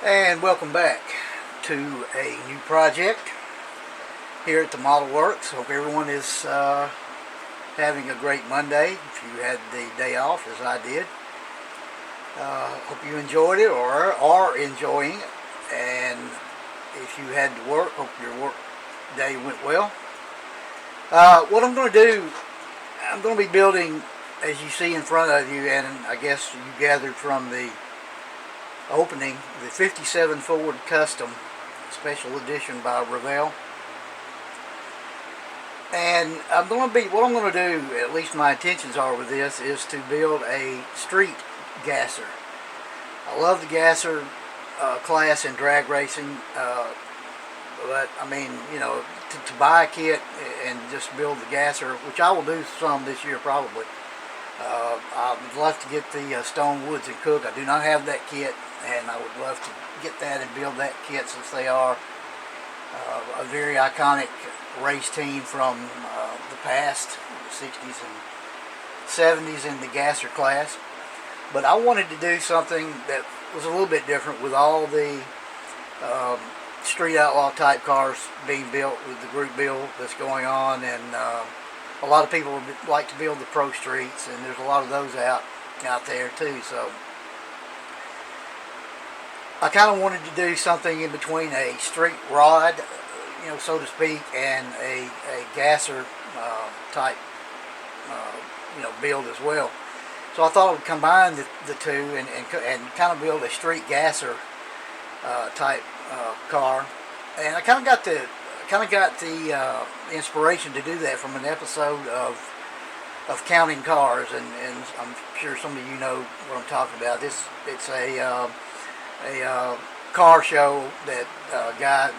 And welcome back to a new project here at the Model Works. Hope everyone is having a great Monday. If you had the day off, as I did, hope you enjoyed it or are enjoying it. And if you had to work, hope your work day went well. What I'm going to do, I'm going to be building, as you see in front of you, and I guess you gathered from the opening, the 57 Ford Custom Special Edition by Revell. And what I'm going to do, at least my intentions are with this, is to build a street gasser. I love the gasser class in drag racing, but I mean, to buy a kit and just build the gasser, which I will do some this year probably. I would love to get the Stone Woods and Cook. I do not have that kit, and I would love to get that and build that kit, since they are a very iconic race team from the past, the 60s and 70s in the gasser class. But I wanted to do something that was a little bit different, with all the street outlaw type cars being built with the group build that's going on, and a lot of people like to build the pro streets, and there's a lot of those out there too. So I kind of wanted to do something in between a street rod, so to speak, and a gasser type, build as well. So I thought I would combine the two and kind of build a street gasser type car. And I kind of got the inspiration to do that from an episode of Counting Cars, and I'm sure some of you know what I'm talking about. It's a car show that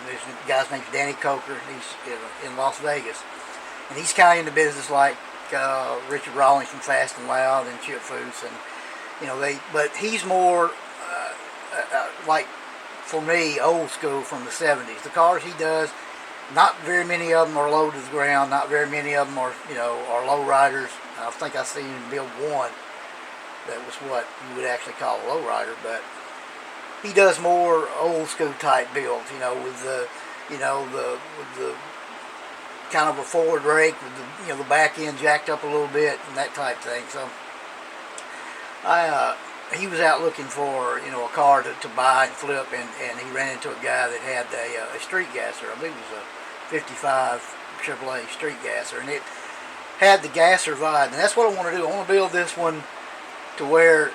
this guy's name's Danny Coker. He's in Las Vegas, and he's kind of in the business like Richard Rawlings from Fast and Loud and Chip Foose, and but he's more like, for me, old school from the 70s. The cars he does, not very many of them are low to the ground. Not very many of them are low riders. I think I seen him build one that was what you would actually call a low rider, but he does more old school type builds, with the kind of a forward rake with the back end jacked up a little bit and that type thing. So he was out looking for a car to buy and flip, and he ran into a guy that had a street gasser. I believe it was a 55 AAA street gasser, and it had the gasser vibe. And that's what I want to do. I want to build this one to where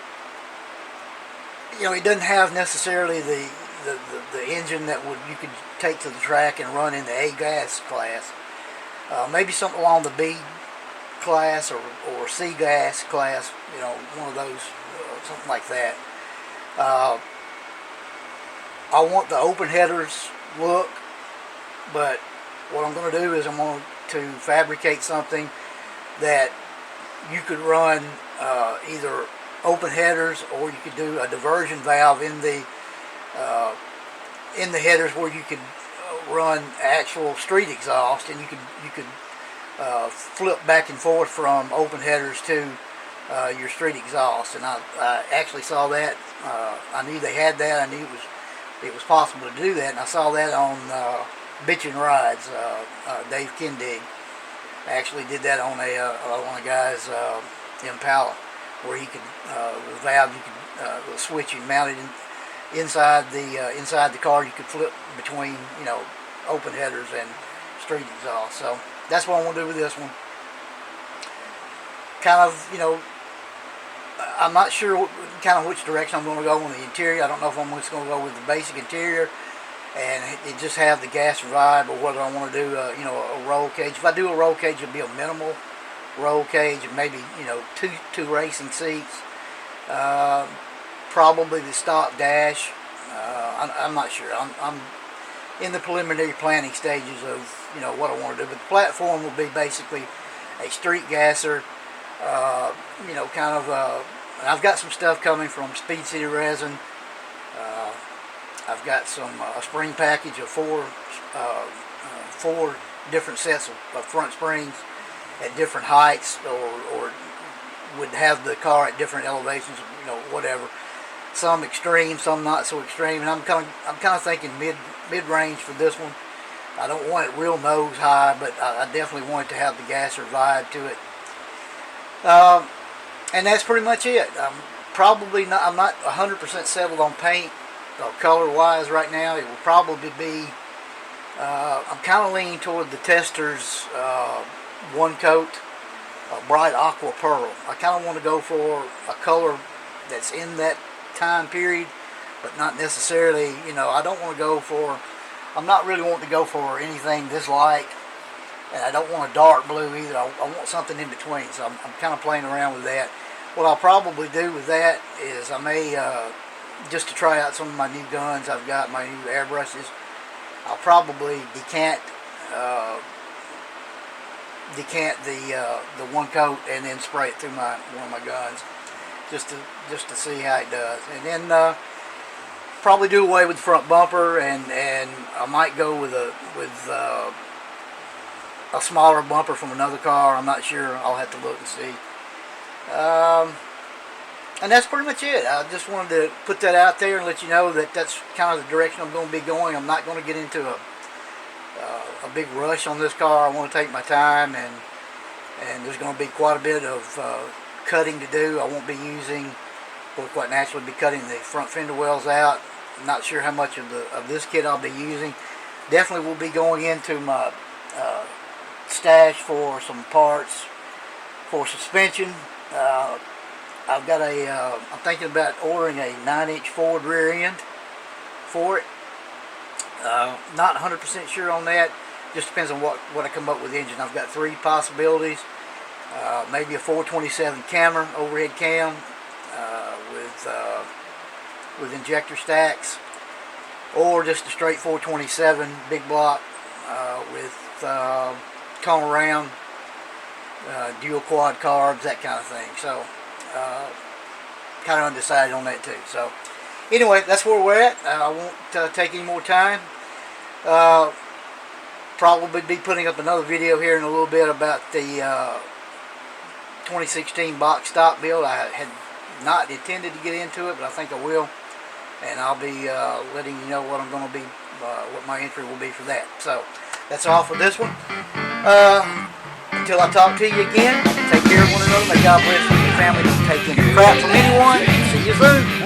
it doesn't have necessarily the engine that you could take to the track and run in the A gas class. Maybe something along the B class or C gas class, one of those, something like that. I want the open headers look, but what I'm going to do is I'm going to fabricate something that you could run either open headers, or you could do a diversion valve in the headers, where you could run actual street exhaust, and you could flip back and forth from open headers to your street exhaust. And I actually saw that. I knew they had that. I knew it was possible to do that, and I saw that on Bitchin' Rides. Dave Kindig actually did that on one of the guys' Impala, where he could the valve, you could the switch you mounted inside the car. You could flip between open headers and street exhaust. So that's what I want to do with this one. Kind of, I'm not sure kind of which direction I'm going to go on the interior. I don't know if I'm just going to go with the basic interior and it just have the gasser vibe, or whether I want to do a roll cage. If I do a roll cage, it'll be a minimal roll cage, and maybe two racing seats. Probably the stock dash. I'm not sure. I'm in the preliminary planning stages of what I want to do, but the platform will be basically a street gasser. Kind of. I've got some stuff coming from Speed City Resin. I've got a spring package of four different sets of front springs at different heights, or would have the car at different elevations, whatever. some extreme, some not so extreme, and I'm kind of thinking mid range for this one. I don't want it real nose high, but I definitely want it to have the gasser vibe to it. And that's pretty much it. I'm not 100% settled on paint or color wise right now. It will probably be. I'm kind of leaning toward the Tester's one coat, bright aqua pearl. I kind of want to go for a color that's in that time period, but not necessarily. I don't want to go for. I'm not really wanting to go for anything this light, and I don't want a dark blue either. I want something in between. So I'm kind of playing around with that. What I'll probably do with that is I may just to try out some of my new guns. I've got my new airbrushes. I'll probably decant the one coat and then spray it through one of my guns, just to see how it does. And then probably do away with the front bumper, and I might go with a smaller bumper from another car. I'm not sure. I'll have to look and see. And that's pretty much it. I just wanted to put that out there and let you know that that's kind of the direction I'm going to be going. I'm not going to get into a big rush on this car. I want to take my time, and there's going to be quite a bit of cutting to do. I won't be using, will quite naturally be cutting the front fender wells out. I'm not sure how much of this kit I'll be using. Definitely will be going into my stash for some parts for suspension. I've got I'm thinking about ordering a 9-inch Ford rear end for it. Not 100% sure on that. Just depends on what I come up with the engine. I've got 3 possibilities. Maybe a 427 camera, overhead cam, with injector stacks, or just a straight 427 big block with cone around, dual quad carbs, that kind of thing. So kind of undecided on that too. So anyway, that's where we're at. I won't take any more time. Probably be putting up another video here in a little bit about the 2016 box stock build. I had not intended to get into it, but I think I will, and I'll be letting you know what I'm going to be, what my entry will be for that. So that's all for this one. Until I talk to you again, take care of one another. May God bless you and your family. Don't take any crap from anyone. See you soon.